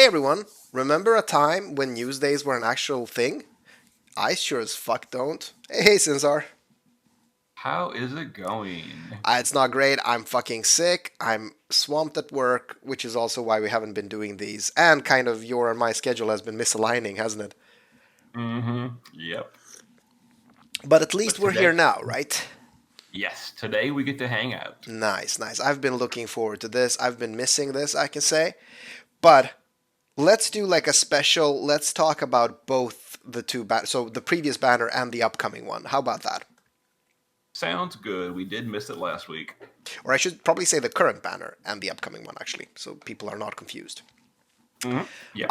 Hey everyone, remember a time when Newsdays were an actual thing? I sure as fuck don't. Hey Cesar. How is it going? It's not great, I'm fucking sick, I'm swamped at work, which is also why we haven't been doing these, and kind of your and my schedule has been misaligning, hasn't it? Yep. But at But least we're here today, now, right? yes, today we get to hang out. Nice, nice. I've been looking forward to this, I've been missing this, I can say. But let's do like a special, let's talk about both the two, so the previous banner and the upcoming one. How about that? Sounds good. We did miss it last week. Or I should probably say the current banner and the upcoming one, actually, so people are not confused. Yeah.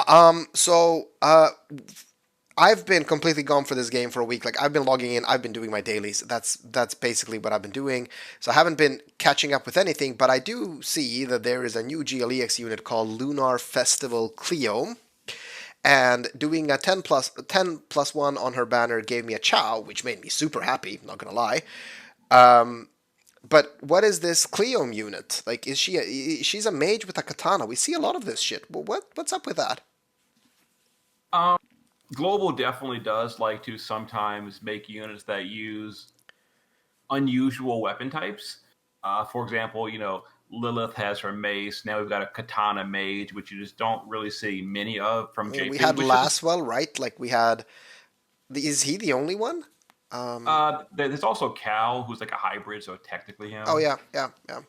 I've been completely gone for this game for a week. Like I've been logging in, I've been doing my dailies. That's basically what I've been doing. So I haven't been catching up with anything, but I do see that there is a new GLEX unit called Lunar Festival Cleome. And doing a 10+1 on her banner gave me a chow, which made me super happy, not gonna lie. But what is this Cleome unit? Like, she's a mage with a katana. We see a lot of this shit. Well, what's up with that? Um, Global definitely does like to sometimes make units that use unusual weapon types. For example, Lilith has her mace. Now we've got a katana mage, which you just don't really see many of I from mean, we JP, had which is Laswell, right? Like we had. Is he the only one? there's also Cal, who's like a hybrid, so technically Oh him. yeah, yeah, yeah.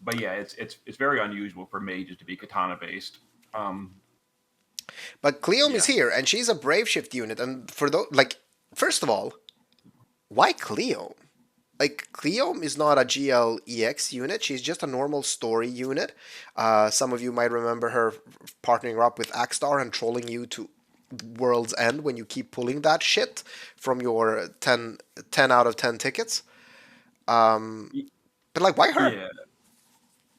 But yeah, it's very unusual for mages to be katana based. Um, But Cleome is yeah, here, and she's a brave shift unit. And for those, like, first of all, why Cleome? Like Cleome is not a GLEX unit. She's just a normal story unit. Some of you might remember her partnering up with Axstar and trolling you to World's End when you keep pulling that shit from your 10 out of 10 tickets. Y- But like, why her? yeah.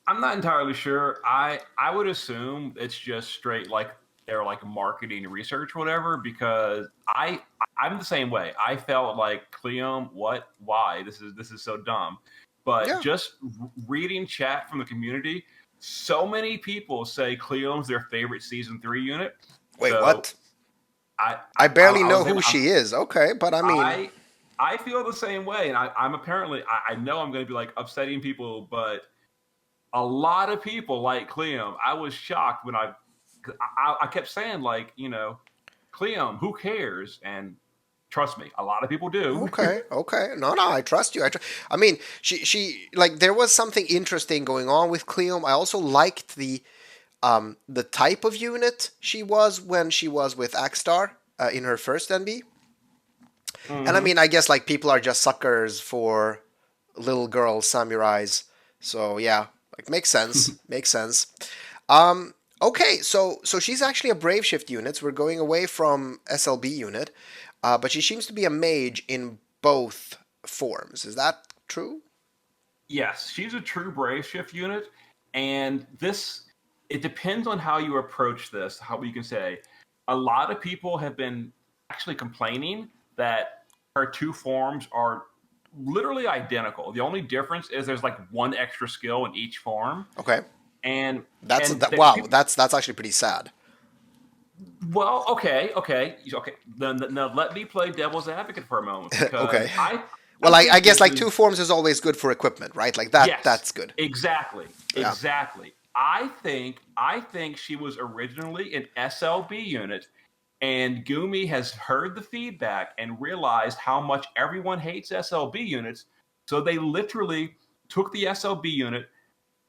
I'm not entirely sure. I would assume it's just straight like they're like marketing research, whatever. Because I'm the same way. I felt like Cleome, what, why? This is so dumb. But Yeah. just reading chat from the community, so many people say Cleome's their favorite season 3 unit. Wait, So what? I I I, barely I know was who she is. Okay, but I mean, I I feel the same way, and I'm apparently I know I'm going to be like upsetting people, but a lot of people like Cleome. I was shocked when I kept saying like Cleome, who cares? And trust me, a lot of people do. okay, okay. No, no, I trust you. I mean, she like there was something interesting going on with Cleome. I also liked the type of unit she was when she was with Axstar in her first NB. And I mean, I guess like people are just suckers for little girl samurais. So yeah, like makes sense. Makes sense. Okay, so she's actually a brave shift unit. So we're going away from SLB unit, but she seems to be a mage in both forms. Is that true? Yes, she's a true brave shift unit, and this it depends on how you approach this. How we can say a lot of people have been actually complaining that her two forms are literally identical. The only difference is there's like one extra skill in each form, Okay, and that's and that. that Wow, people. that's actually pretty sad. Well, okay. Then now let me play devil's advocate for a moment because Okay. I Well, I think guess this like is. two forms is always good for equipment, right? Like that. Yes, That's good. exactly. Yeah. Exactly. I think she was originally an SLB unit, and Gumi has heard the feedback and realized how much everyone hates SLB units. So they literally took the SLB unit,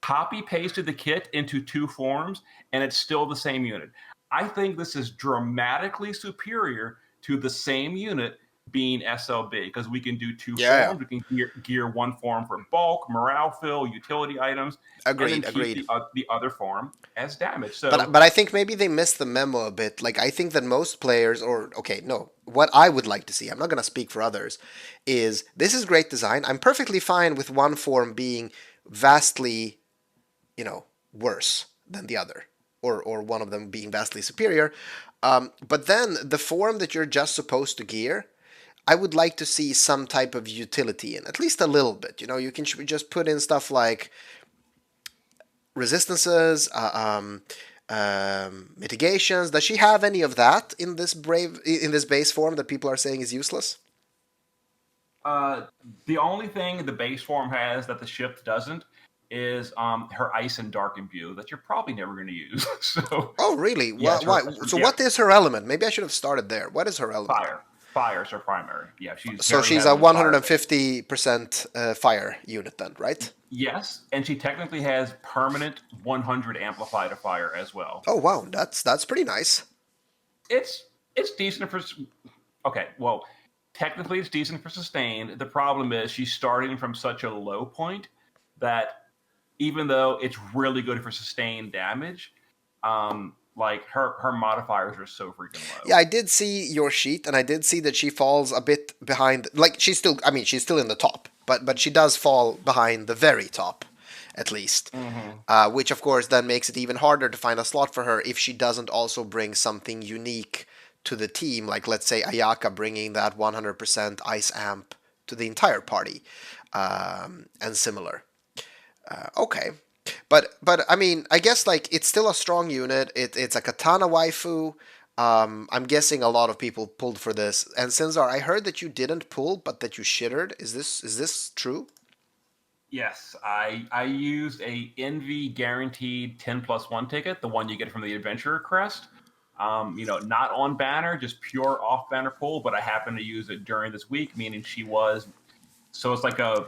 copy pasted the kit into two forms, and it's still the same unit. I think this is dramatically superior to the same unit being SLB because we can do two Yeah. Yeah. forms. We can gear one form for bulk, morale fill, utility items, and then Agreed. keep Agreed. the other form as damage. But So I think maybe they missed the memo a bit. Like I think that most players, or okay, no, what I would like to see, I'm not gonna speak for others, is this is great design. I'm perfectly fine with one form being vastly, worse than the other, or one of them being vastly superior. But then the form that you're just supposed to gear, I would like to see some type of utility in, at least a little bit. You can just put in stuff like resistances, mitigations. Does she have any of that in this base form that people are saying is useless? Uh, the only thing the base form has that the ship doesn't is her ice and dark imbue that you're probably never going to use. So Oh, really? yeah, Why? So, yeah, what is her element? Maybe I should have started there. What is her element? fire. Fire is her primary. Yeah, she's So very she's a heavily fire based. 150% fire unit then, right? Yes, and she technically has permanent 100 amplify to fire as well. Oh wow, that's pretty nice. It's decent for. Okay, well, technically it's decent for sustained. The problem is she's starting from such a low point that even though it's really good for sustained damage, like her modifiers are so freaking Yeah, low. I did see your sheet, and I did see that she falls a bit behind. Like she's still, I mean, she's still in the top, but she does fall behind the very top, at least. Mm-hmm. Which of course then makes it even harder to find a slot for her if she doesn't also bring something unique to the team, like let's say Ayaka bringing that 100% ice amp to the entire party, and similar. Okay. But I mean, I guess like it's still a strong unit. It's a katana waifu. I'm guessing a lot of people pulled for this. And Sinzar, I heard that you didn't pull, but that you shittered. Is this true? Yes, I used a Envy guaranteed 10+1 ticket, the one you get from the Adventurer crest. Not on banner, just pure off banner pull, but I happened to use it during this week, meaning she was. So it's like a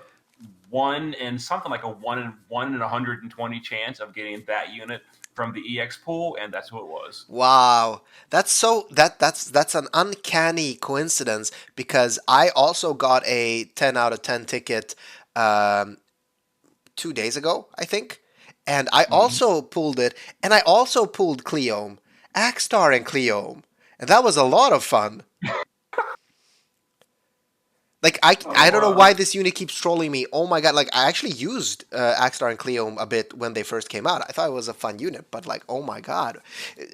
one in 120 chance of getting that unit from the EX pool, and that's who it was. Wow, that's an uncanny coincidence because I also got a 10 out of 10 ticket, 2 days ago, I think, and I Mm-hmm. also pulled it, and I also pulled Cleome, Axstar and Cleome, and that was a lot of fun. Like I Oh, don't know why this unit keeps trolling me. Oh my god! Like I actually used Axstar and Cleome a bit when they first came out. I thought it was a fun unit, but like oh my god,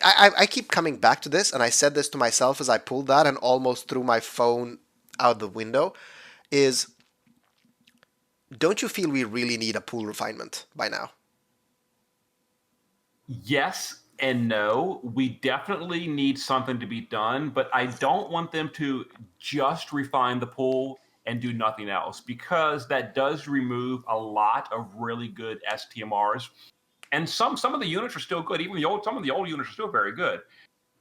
I keep coming back to this, and I said this to myself as I pulled that and almost threw my phone out the window. Is don't you feel we really need a pool refinement by now? yes and no. We definitely need something to be done, but I don't want them to just refine the pool and do nothing else because that does remove a lot of really good STMRs. And some of the units are still good. Even some of the old units are still very good.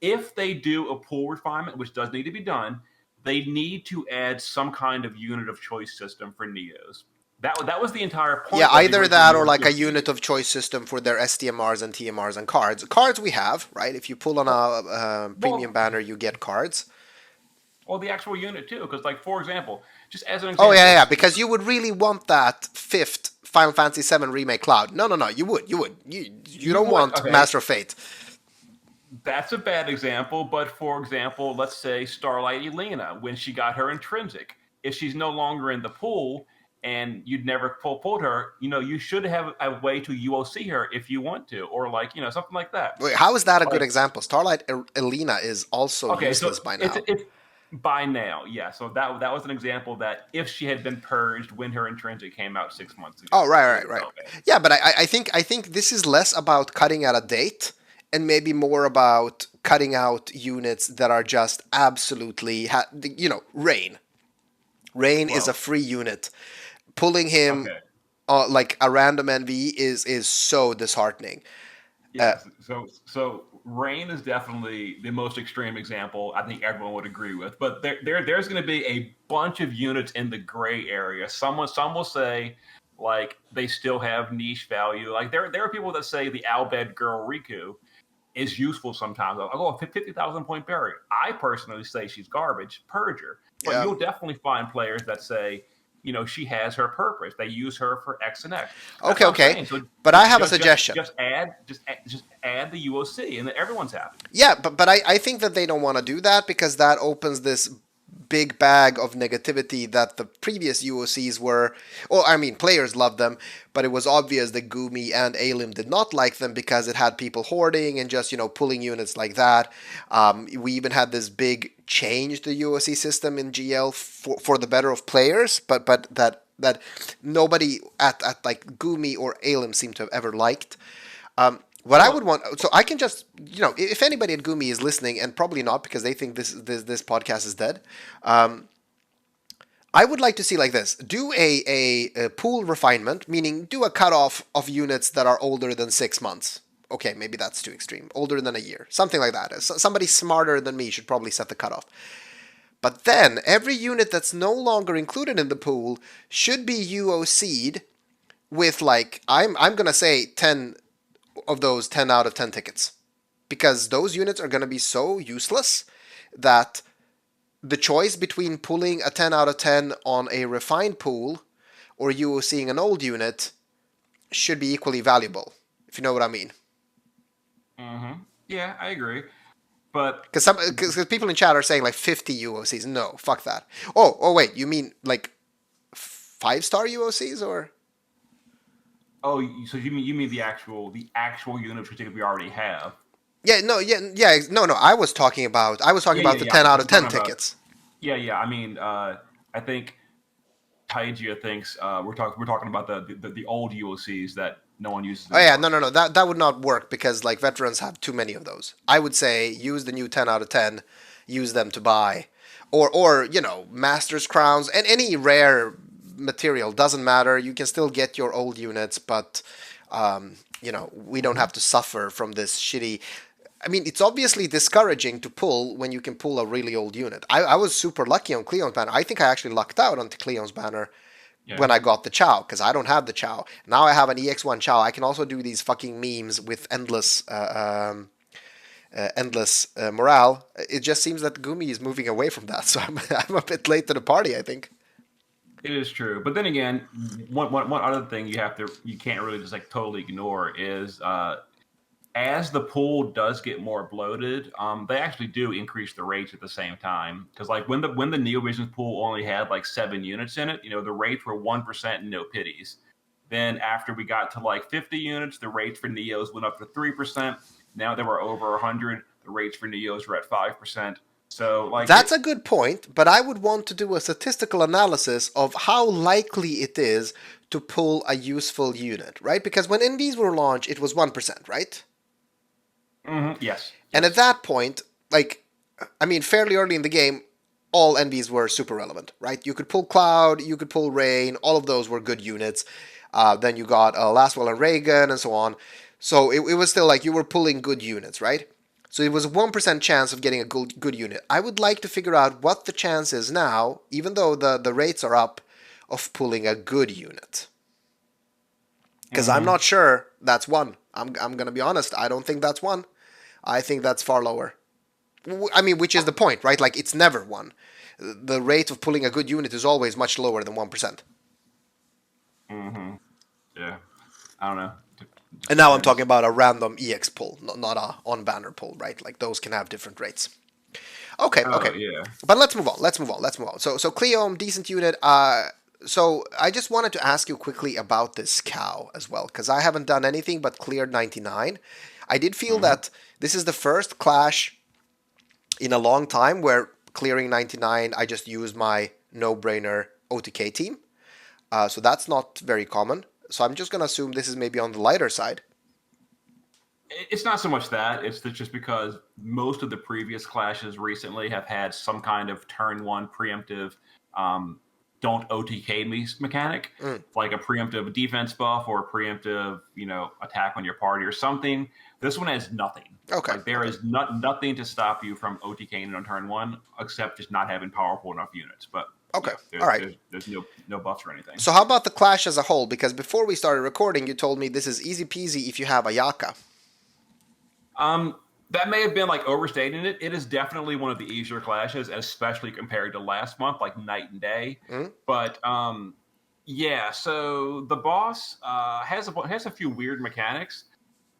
If they do a pool refinement, which does need to be done, they need to add some kind of unit of choice system for Neos. That was the entire Yeah, point of the either original that or Neo like a DLC. unit of choice system for their STMRs and TMRs and cards. Cards we have, right? If you pull on a premium Well, banner, you get cards. well, the actual unit too, because like for example, just as an Oh yeah, example, yeah, because you would really want that fifth Final Fantasy VII remake cloud. No, no, no, you would. You you don't would want okay. Master of Fate. That's a bad example, but for example, let's say Starlight Elena, when she got her intrinsic, if she's no longer in the pool and you'd never pulled her, you should have a way to UOC her if you want to, or like, something like that. Wait, how is that a good Like, example? Starlight Elena is also okay, so useless by it's now. it's by now, yeah. So that was an example that if she had been purged when her intrinsic came out 6 months Oh, ago, right, it would right, have right. felt bad. Yeah, but I think this is less about cutting out a date and maybe more about cutting out units that are just absolutely, Rain. Rain is a Well, free unit. Pulling him okay. like a random NV is so disheartening. Uh, Yes. So rain is definitely the most extreme example I think everyone would agree with. But there's going to be a bunch of units in the gray area. Some will say like they still have niche value. Like there are people that say the Albed girl Riku is useful sometimes. I'll go a 50,000 point barrier. I personally say she's garbage, purge her. But yeah. you'll definitely find players that say, she has her purpose. They use her for X and X. That's Okay, what I'm okay. saying. So But I just have a just just suggestion. just add the UOC, and then everyone's happy. Yeah, but I think that they don't want to do that because that opens this big bag of negativity that the previous UOCs were. Well, I mean, players loved them, but it was obvious that Gumi and Alim did not like them because it had people hoarding and just, pulling units like that. We even had this big change to the UOC system in GL for the better of players, but that nobody at like Gumi or Alim seemed to have ever liked. What I would Well, want, so I can just, if anybody at Gumi is listening, and probably not because they think this podcast is dead, I would like to see like this: do a pool refinement, meaning do a cutoff of units that are older than 6 months. Okay, maybe that's too extreme. Older than a year, something like that. Somebody smarter than me should probably set the cutoff. But then every unit that's no longer included in the pool should be UOC'd with like I'm gonna say 10 of those 10 out of 10 tickets, because those units are gonna be so useless that the choice between pulling a 10 out of 10 on a refined pool or UOCing an old unit should be equally valuable, if you know what I mean. yeah, I agree. But Because people in chat are saying like 50 UOCs. No, fuck that. Oh wait, you mean like 5-star UOCs or? oh, so you mean the actual units we already have? Yeah. No. I was talking about Yeah, yeah, the yeah. 10 out I'm of 10 talking about. tickets. Yeah, yeah. I mean, I think Taijia thinks we're talking about the old UOCs that no one uses Oh yeah, anymore. no. That would not work because like veterans have too many of those. I would say use the new 10 out of 10, use them to buy, or masters crowns and any rare material doesn't matter. You can still get your old units, but we don't have to suffer from this shitty. I mean, it's obviously discouraging to pull when you can pull a really old unit. I was super lucky on Cleome's banner. I think I actually lucked out on Cleome's banner Yeah. when I got the Chow, because I don't have the Chow. Now I have an EX1 Chow. I can also do these fucking memes with endless morale. It just seems that Gumi is moving away from that, so I'm a bit late to the party, I think. It is true, but then again, one other thing you can't really just like totally ignore is as the pool does get more bloated, they actually do increase the rates at the same time. Because like when the Neo Visions pool only had like 7 units in it, the rates were 1% and no pities. Then after we got to like 50 units, the rates for Neos went up to 3%. Now they were over 100. The rates for Neos were at 5%. So like That's a good point, but I would want to do a statistical analysis of how likely it is to pull a useful unit, right? Because when NVs were launched, it was 1%, right? yes, And at yes. that point, like, I mean, fairly early in the game, all NVs were super relevant, right? You could pull Cloud, you could pull Rain, all of those were good units. Then you got Lastwell and Reagan and so on. So it was still like you were pulling good units, right? So it was a 1% chance of getting a good unit. I would like to figure out what the chance is now, even though the rates are up, of pulling a good unit. Because I'm hmm not sure that's one. I'm going to be honest. I don't think that's one. I think that's far lower. I mean, which is the point, right? Like, it's never one. The rate of pulling a good unit is always much lower than 1%. hmm Yeah, I don't know. It And just now I'm talking depends. about a random EX pull, not a on banner pull, right? Like, those can have different rates. Okay. Oh yeah. But let's move on. So Cleome, decent unit. So I just wanted to ask you quickly about this cow as well, because I haven't done anything but cleared 99. I did feel hmm that this is the first clash in a long time where clearing 99, I just use my no-brainer OTK team. So that's not very common. So I'm just going to assume this is maybe on the lighter side. It's not so much that it's just because most of the previous clashes recently have had some kind of turn one preemptive um, don't OTK me mechanic, Mm, like a preemptive defense buff or a preemptive attack on your party or something. This one has nothing. okay, Like there okay, is nothing to stop you from OTKing on turn one except just not having powerful enough units. But okay. yeah, All there's right. there's there's no buffs or anything. So how about the clash as a whole? Because before we started recording, you told me this is easy peasy if you have Ayaka. Um, that may have been like overstating it. It is definitely one of the easier clashes, especially compared to last month, like night and day. Mm, But yeah. So the boss has a few weird mechanics.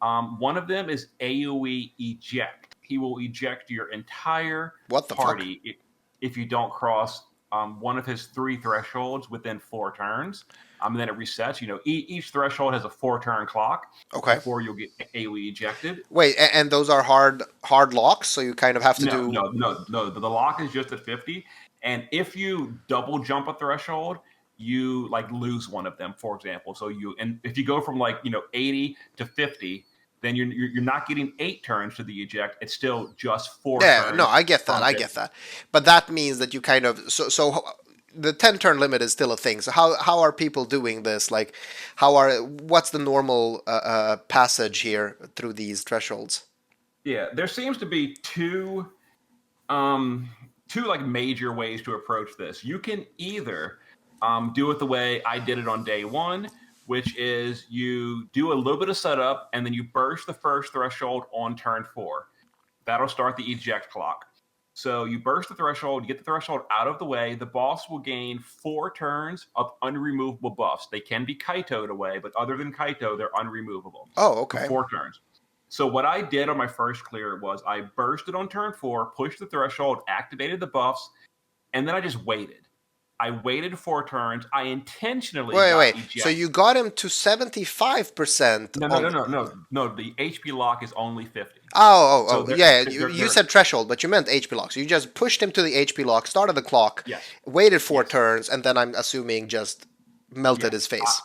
One of them is AOE eject. He will eject your entire what the fuck? party if you don't cross one of his 3 thresholds within 4 turns. And then it resets. Each threshold has a 4 turn clock Okay. before you'll get AOE ejected. Wait, and those are hard locks, so you kind of have to No, do. no, no, no. The lock is just at 50, and if you double jump a threshold, you like lose one of them. For example, and if you go from like 80 to 50, then you're not getting 8 turns to the eject. It's still just 4 Yeah, no, turns I get that. from I 50. get that. But that means that you kind of the 10 turn limit is still a thing. So how are people doing this? Like what's the normal passage here through these thresholds? Yeah, there seems to be um, two like major ways to approach this. You can either do it the way I did it on day one, which is you do a little bit of setup and then you burst the first threshold on turn 4. That'll start the eject clock. So you burst the threshold, you get the threshold out of the way. The boss will gain 4 turns of unremovable buffs. They can be Kaito'd away, but other than Kaito, they're unremovable Oh, for okay. 4 turns. So what I did on my first clear was I bursted on turn 4, pushed the threshold, activated the buffs, and then I just waited. I waited 4 turns. I intentionally got Wait. So you ejected. got him to 75% No, no, on no, the... no, no, no. The HP lock is only 50. Oh, So yeah. You they're said threshold, but you meant HP lock. So you just pushed him to the HP lock, started the clock, yes, waited 4 yes, turns, and then I'm assuming just melted his yes. face.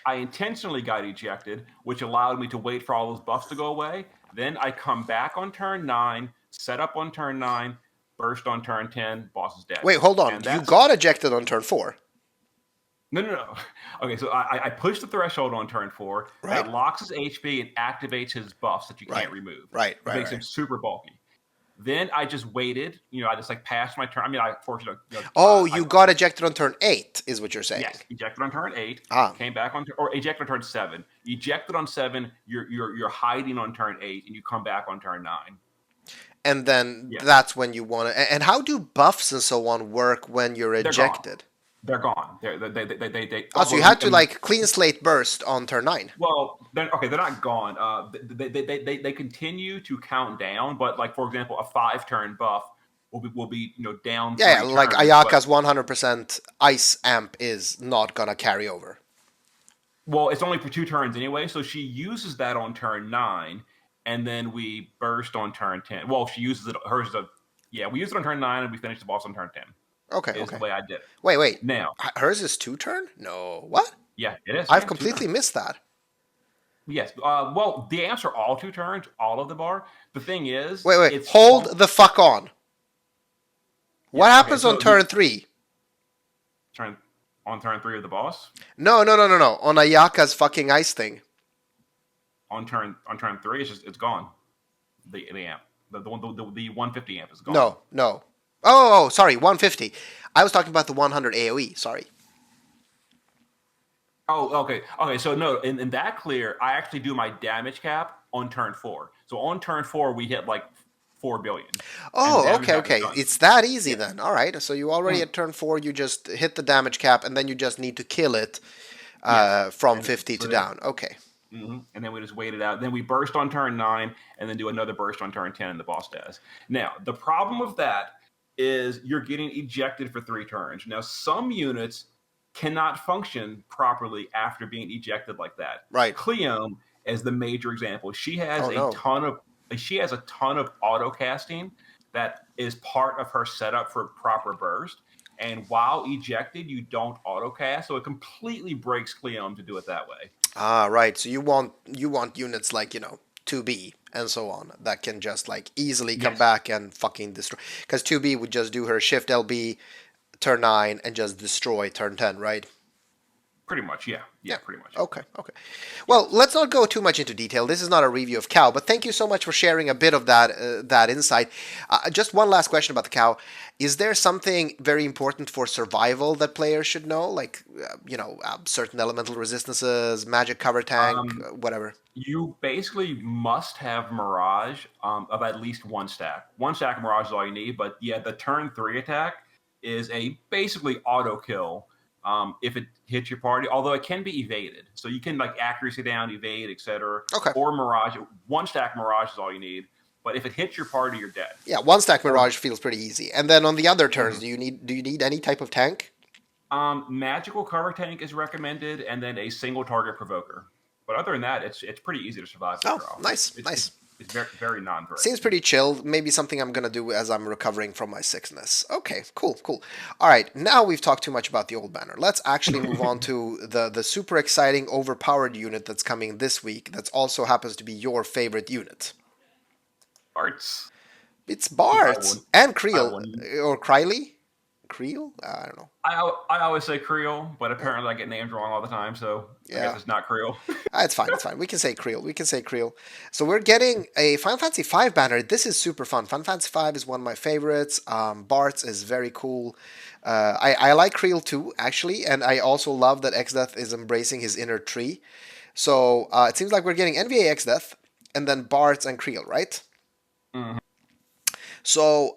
I intentionally got ejected, which allowed me to wait for all those buffs to go away. Then I come back on turn 9, set up on turn 9, burst on turn 10, boss is dead. Wait, hold on. And You that's got ejected on turn 4, no. Okay, so I pushed the threshold on turn 4. right? That locks his HP and activates his buffs that you Right. can't remove. Right, It right, makes right. him super bulky. Then I just waited. I just like passed my turn. I mean, I forced it. Oh, you got ejected on turn 8, is what you're saying. Yes, ejected on turn 8, Ah, came back or ejected on turn 7. Ejected on 7, you're hiding on turn 8, and you come back on turn 9. and then Yes, that's when you want to. And how do buffs and so on work when you're they're gone. ejected? They're gone. They Oh, so you had to like clean slate burst on turn 9. well, they're not gone. They continue to count down, but like for example, a 5-turn buff will be down Yeah, 3 like turns, but Ayaka's 100% ice amp is not gonna carry over. well, it's only for 2 turns anyway. So she uses that on turn 9, and then we burst on turn 10. Well, she uses it. Hers is we use it on turn 9, and we finish the boss on turn 10. Okay, Is the okay. way I did it. Wait. Now, Hers is 2 turn? No. What? yeah, it is. I've Yeah, 2 completely turns. missed that. Yes. Well, the amps are all 2 turns. All of them are. The thing is, Wait. it's Hold the fuck on. What yeah. Okay. happens on So turn 3? turn on turn 3 of the boss. No. On Ayaka's fucking ice thing. On turn 3, it's gone. The amp, the 150 amp is gone. No. Oh, sorry, 150. I was talking about the 100 AoE. Sorry. Oh, okay. Okay, so no, in that clear, I actually do my damage cap on turn 4. So on turn 4, we hit like 4 billion, and the Oh, damage cap is okay. done. It's that easy Yeah. then. All right. So you already Mm. at turn 4, you just hit the damage cap, and then you just need to kill it Yes. from And 50 to but then, down. Okay. and then we just wait it out. Then we burst on turn 9, and then do another burst on turn 10, and the boss does. Now, the problem with that is you're getting ejected for 3 turns. Now, some units cannot function properly after being ejected like that. Right. Cleome is the major example. Oh no. She has a ton of auto casting that is part of her setup for proper burst. And while ejected, you don't auto cast, so it completely breaks Cleome to do it that way. Ah, right. So you want units like 2B and so on that can just like easily come Yes, back and fucking destroy. Because 2B would just do her shift LB turn 9 and just destroy turn 10, right? pretty much. Yeah, Yeah. pretty much. Okay. Yeah. Well, let's not go too much into detail. This is not a review of cow, but thank you so much for sharing a bit of that insight. Just one last question about the cow: is there something very important for survival that players should know, like certain elemental resistances, magic cover tank, Um, whatever? you basically must have Mirage of at least 1 stack. 1 stack of Mirage is all you need, but yeah, the turn 3 attack is a basically auto kill if it hits your party, although it can be evaded. So you can like accuracy down, evade, etc. Okay. Or Mirage. 1 stack Mirage is all you need. But if it hits your party, you're dead. Yeah, 1 stack Or mirage feels pretty easy. And then on the other turns, do you need any type of tank? magical cover tank is recommended, and then a single target provoker. But other than that, it's pretty easy to survive this Oh, draw. nice, It's nice. It's very very Seems non-threatening. pretty chill. Maybe something I'm gonna do as I'm recovering from my sickness. Okay, cool, cool. All right, now we've talked too much about the old banner. Let's actually move on to the super exciting, overpowered unit that's coming this week. That also happens to be your favorite unit. Arts. It's I Bartz wouldn't. and I Kriel wouldn't. or Kriel. Kriel? I don't know. I always say Kriel, but Yeah, apparently I get names wrong all the time, so I guess yeah. it's not Kriel. It's fine. It's fine. We can say Kriel. We can say Kriel. So we're getting a Final Fantasy V banner. This is super fun. Final Fantasy V is one of my favorites. Bartz is very cool. I like Kriel too, actually, and I also love that Exdeath is embracing his inner tree. So it seems like we're getting NVA Exdeath, and then Bartz and Kriel, right? Mhm. So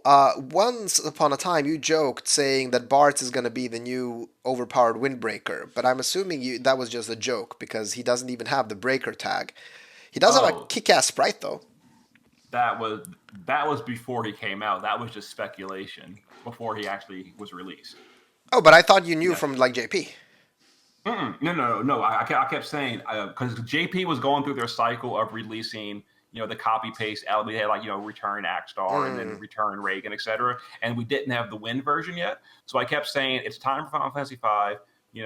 once upon a time, you joked saying that Bartz is going to be the new overpowered windbreaker, but I'm assuming that was just a joke because he doesn't even have the breaker tag. He does have a Oh, kick-ass sprite though. that was that was before he came out. That was just speculation before he actually was released. Oh, but I thought you knew Yeah. from like JP. Mm-mm. No. I kept saying because JP was going through their cycle of releasing, the copy paste element. We had like return Axstar and then Mm, return Reagan, etc. And we didn't have the Wind version yet, so I kept saying it's time for Final Fantasy V.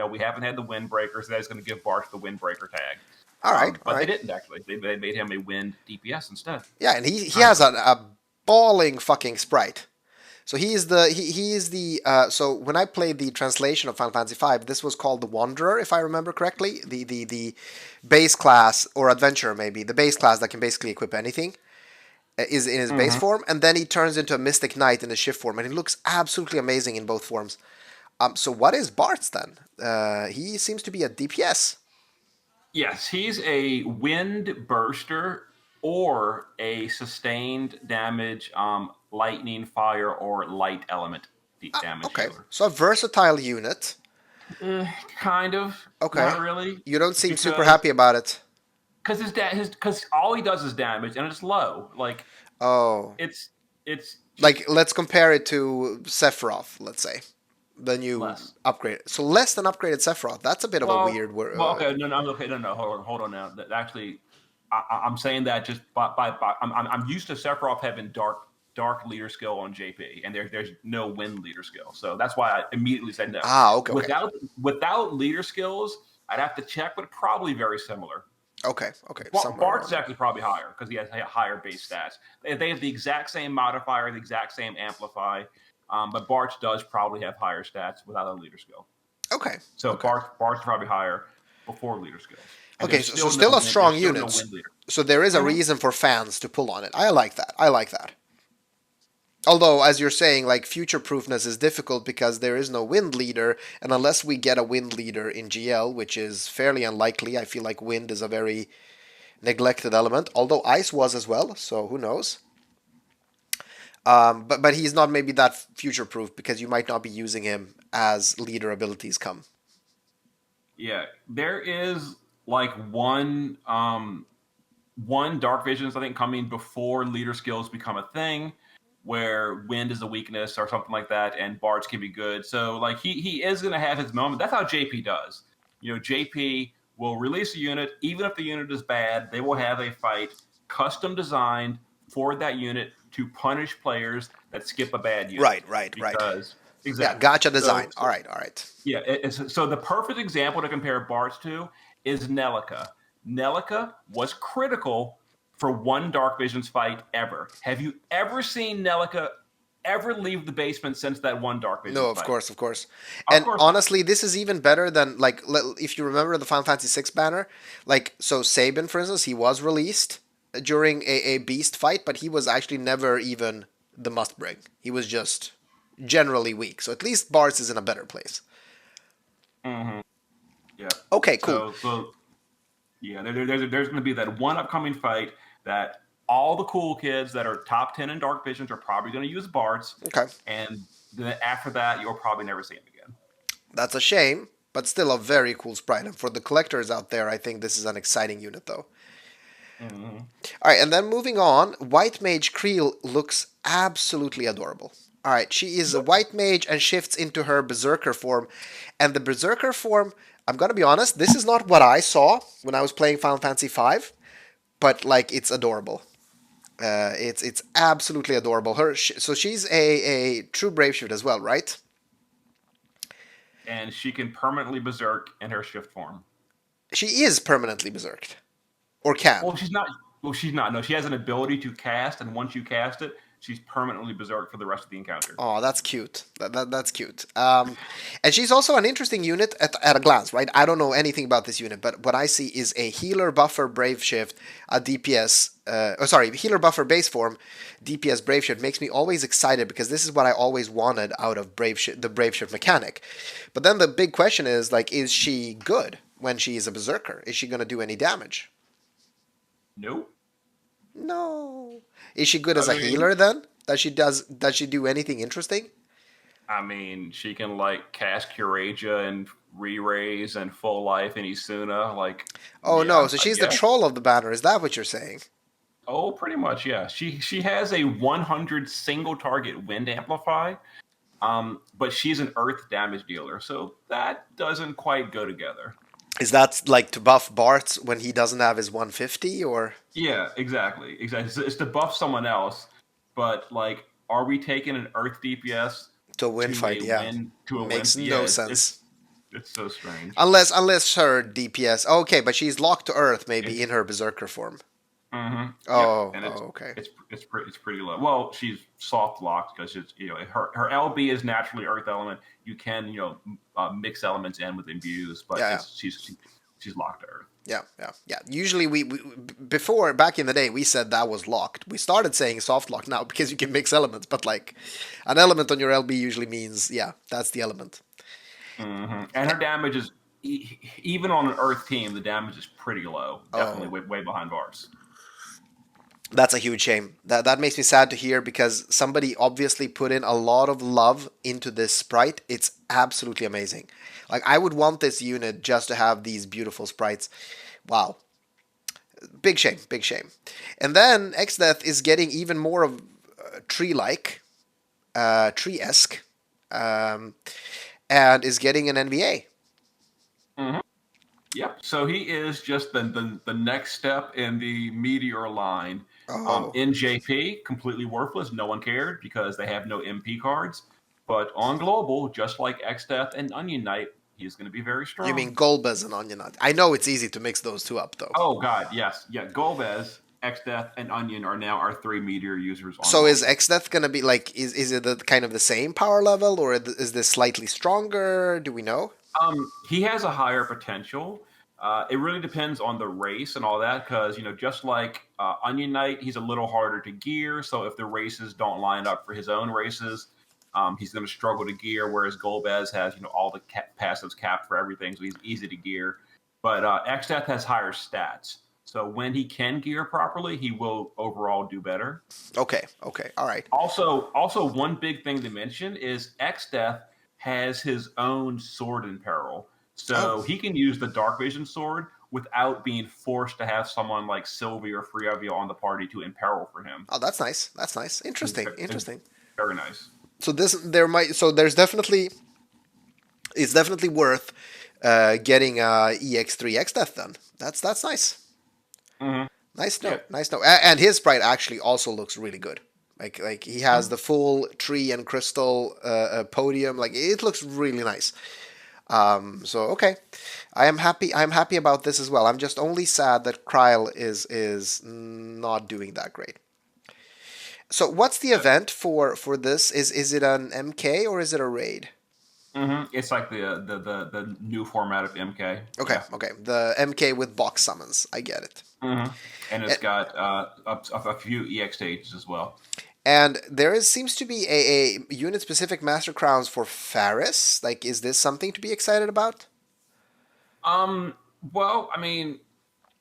We haven't had the Windbreaker, so that's going to give Barth the Windbreaker tag. all right, all But they right. didn't actually. They made him a Wind DPS instead. Yeah, and he Time has for a balling fucking sprite. So he is the so when I played the translation of Final Fantasy V, this was called the Wanderer, if I remember correctly. The base class or adventurer maybe the base class that can basically equip anything is in his base Mhm. form, and then he turns into a Mystic Knight in his shift form, and he looks absolutely amazing in both forms. So what is Bart's then? He seems to be a DPS. Yes, he's a Wind Burster or a sustained damage, lightning, fire, or light element damage Okay, dealer. so a versatile unit. Kind of, not Okay, really, you don't seem super because happy about it. because all he does is damage and it's low. Like Oh, it's just like let's compare it to Sephiroth, let's say the new less. upgrade. So less than upgraded Sephiroth. That's a bit of a Well, weird okay, no, okay, no. Hold on now. Actually, I'm saying that just by I'm used to Sephiroth having dark leader skill on JP, and there's no wind leader skill, so that's why I immediately said no. Okay, okay, Without leader skills, I'd have to check, but probably very similar. okay, okay, somewhere Bart's around is there. actually probably higher because he has higher base stats. They have the exact same modifier, the exact same amplify, but Bart's does probably have higher stats without a leader skill. Okay, So okay, Bart's probably higher before leader skills, and okay. So still a strong there's still no unit. win leader. So there is a Mm-hmm. reason for fans to pull on it. I like that. I like that. Although, as you're saying, like future proofness is difficult because there is no wind leader, and unless we get a wind leader in GL, which is fairly unlikely, I feel like wind is a very neglected element. Although ice was as well, so who knows? But he's not maybe that future proof because you might not be using him as leader abilities come. Yeah, there is like one dark visions I think coming before leader skills become a thing, where wind is a weakness or something like that, and bards can be good. So like he is going to have his moment. That's how JP does. JP will release a unit even if the unit is bad. They will have a fight custom designed for that unit to punish players that skip a bad unit Right, right, right. because Yeah, exactly. gacha design. So, All so right, all right. yeah, so the perfect example to compare Bart's to is Nelica. Nelica was critical for one Dark Visions fight ever. Have you ever seen Nelica ever leave the basement since that one Dark No, Visions of fight? course, of course. Of And course not. honestly, this is even better than like if you remember the Final Fantasy VI banner, like so Sabin, for instance, he was released during a beast fight, but he was actually never even the must bring. He was just generally weak. So at least Bars is in a better place. Mm-hmm. Yeah. Okay, cool. So yeah, there's going to be that one upcoming fight that all the cool kids that are top 10 in Dark Visions are probably going to use Bards, Okay. and then after that, you'll probably never see him again. That's a shame, but still a very cool sprite. And for the collectors out there, I think this is an exciting unit though. Mm-hmm. All right, and then moving on, White Mage Kriel looks absolutely adorable. All right, she is a White Mage and shifts into her Berserker form. And the Berserker form, I'm going to be honest, this is not what I saw when I was playing Final Fantasy V, but like it's adorable. It's absolutely adorable. So she's a true brave shift as well, right? And she can permanently berserk in her shift form. She is permanently berserked, or can. Well, she's not. Well, she's not. No, she has an ability to cast, and once you cast it, she's permanently berserk for the rest of the encounter. Oh, that's cute. That's cute. And she's also an interesting unit at a glance, right? I don't know anything about this unit, but what I see is a healer buffer brave shift, a DPS. Healer buffer base form, DPS brave shift makes me always excited because this is what I always wanted out of the brave shift mechanic. But then the big question is like, is she good when she is a berserker? Is she going to do any damage? Nope. No. Is she good as I a mean, healer then? Does she do anything interesting? she can like cast Curaja and re-raise and full life and Isuna. Like, Oh no, yeah, so I she's the guess. troll of the banner. Is that what you're saying? Oh, pretty much, yeah. She has a 100 single target wind amplify, but she's an earth damage dealer, so that doesn't quite go together. Is that like to buff Bartz when he doesn't have his 150 or Yeah, exactly, exactly. It's to buff someone else, but like, are we taking an earth DPS to a win to fight? Yeah. a win? Makes Yeah, no sense. it's so strange. Unless her DPS. Okay, but she's locked to Earth maybe It's in her berserker form. Yep, Oh, and oh, okay. it's pretty low. Well, she's soft locked because it's her LB is naturally Earth element. You can mix elements in with imbues, but Yeah, yeah. she's locked to Earth. Yeah, yeah, yeah. Usually, we before back in the day, we said that was locked. We started saying soft lock now because you can mix elements, but like an element on your LB usually means that's the element. And her damage is even on an Earth team, the damage is pretty low. Definitely Oh, way behind Vars. that's a huge shame. That makes me sad to hear because somebody obviously put in a lot of love into this sprite. It's absolutely amazing. Like I would want this unit just to have these beautiful sprites. Wow. Big shame, big shame. And then Exdeath is getting even more of tree-like, tree-esque, um, and is getting an NVA. Yep. So he is just the next step in the meteor line. Oh, In JP, completely worthless. No one cared because they have no MP cards. But on global, just like Exdeath and Onion Knight, he's going to be very you strong. mean Golbez and Onion Nut? I know it's easy to mix those two up though. Oh God, yes, yeah. Golbez, Exdeath, and Onion are now our three meteor users on So is global. Exdeath gonna be like? Is it kind of the same power level, or is this slightly stronger? Do we know? He has a higher potential. It really depends on the race and all that, because just like Onion Knight, he's a little harder to gear. So if the races don't line up for his own races, he's going to struggle to gear. Whereas Golbez has all the passives capped for everything, so he's easy to gear. But Xdeath has higher stats, so when he can gear properly, he will overall do better. Okay, okay, all right. Also, one big thing to mention is Exdeath has his own sword in peril, Oh, so he can use the Dark Vision sword without being forced to have someone like Sylvia or Friavia on the party to imperil for him. oh, that's nice. That's nice. It's, Interesting, it's interesting. very nice. So there's definitely it's definitely worth getting EX3 Exdeath then. That's nice. Hmm. Nice Yeah. note. Nice note. And his sprite actually also looks really good. Like he has the full tree and crystal podium. Like it looks really nice. So okay, I am happy. I'm happy about this as well. I'm just only sad that Kriel is not doing that great. So what's the event for this? Is it an MK or is it a raid? It's like the new format of MK. Okay, Yeah. okay. The MK with box summons. I get it. And it's And, got a few EX stages as well. and there seems to be a unit specific master crowns for Faris. Like, is this something to be excited about? Um, well,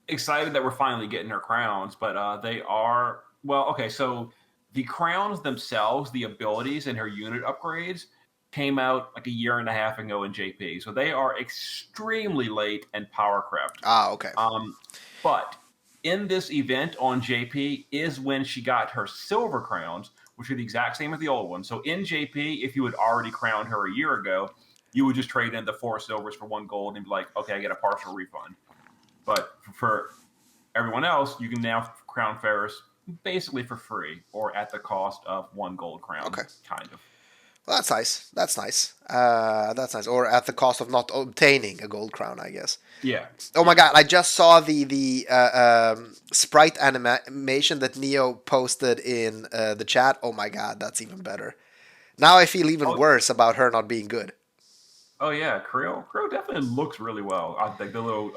excited that we're finally getting our crowns, but they are well. Okay, so the crowns themselves, the abilities and her unit upgrades came out like a year and a half ago in JP, so they are extremely late and power crept. Ah, okay. But in this event on JP is when she got her silver crowns, which are the exact same as the old one. So in JP, if you had already crowned her a year ago, you would just trade in the 4 silvers for 1 gold and be like, okay, I get a partial refund. But for everyone else, you can now crown Ferris basically for free or at the cost of 1 gold crown, Okay. kind of. Well, that's nice. That's nice. That's nice. Or at the cost of not obtaining a gold crown, I guess. Yeah. Oh my Yeah. god! I just saw the sprite animation that Neo posted in the chat. Oh my god, that's even better. Now I feel even Oh, worse about her not being good. oh yeah. Kriel definitely looks really well. I think the little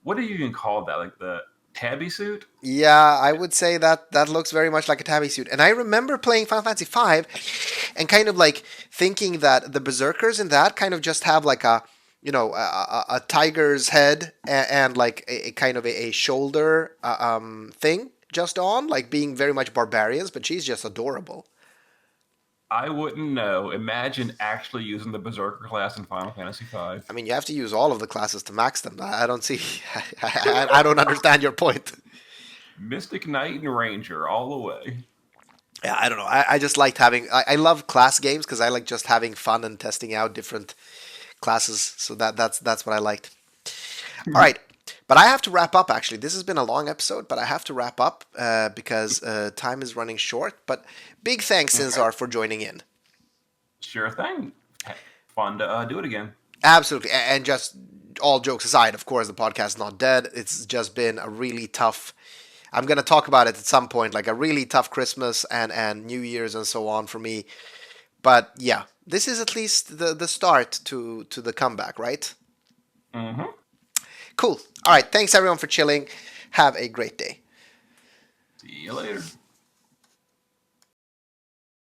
what do you even call that? Like the tabby suit? Yeah, I would say that that looks very much like a tabby suit. And I remember playing Final Fantasy V and kind of like thinking that the berserkers in that kind of just have like a, a tiger's head and like a kind of a shoulder thing just on, like being very much barbarians, but she's just adorable. I wouldn't know. Imagine actually using the berserker class in Final Fantasy V. I mean, you have to use all of the classes to max them. I don't see, I don't understand your point. Mystic Knight and Ranger all the way. Yeah, I don't know. I just liked having. I love class games because I like just having fun and testing out different classes. So that's what I liked. All right, but I have to wrap up. Actually, this has been a long episode, but I have to wrap up because time is running short. But big thanks, Okay. Sinzar, for joining in. Sure thing. Fun to do it again. Absolutely, and just all jokes aside, of course, the podcast is not dead. It's just been a really tough. I'm gonna talk about it at some point, like a really tough Christmas and New Year's and so on for me. But yeah, this is at least the start to the comeback, right? Mm-hmm. Cool. All right. Thanks everyone for chilling. Have a great day. See you later.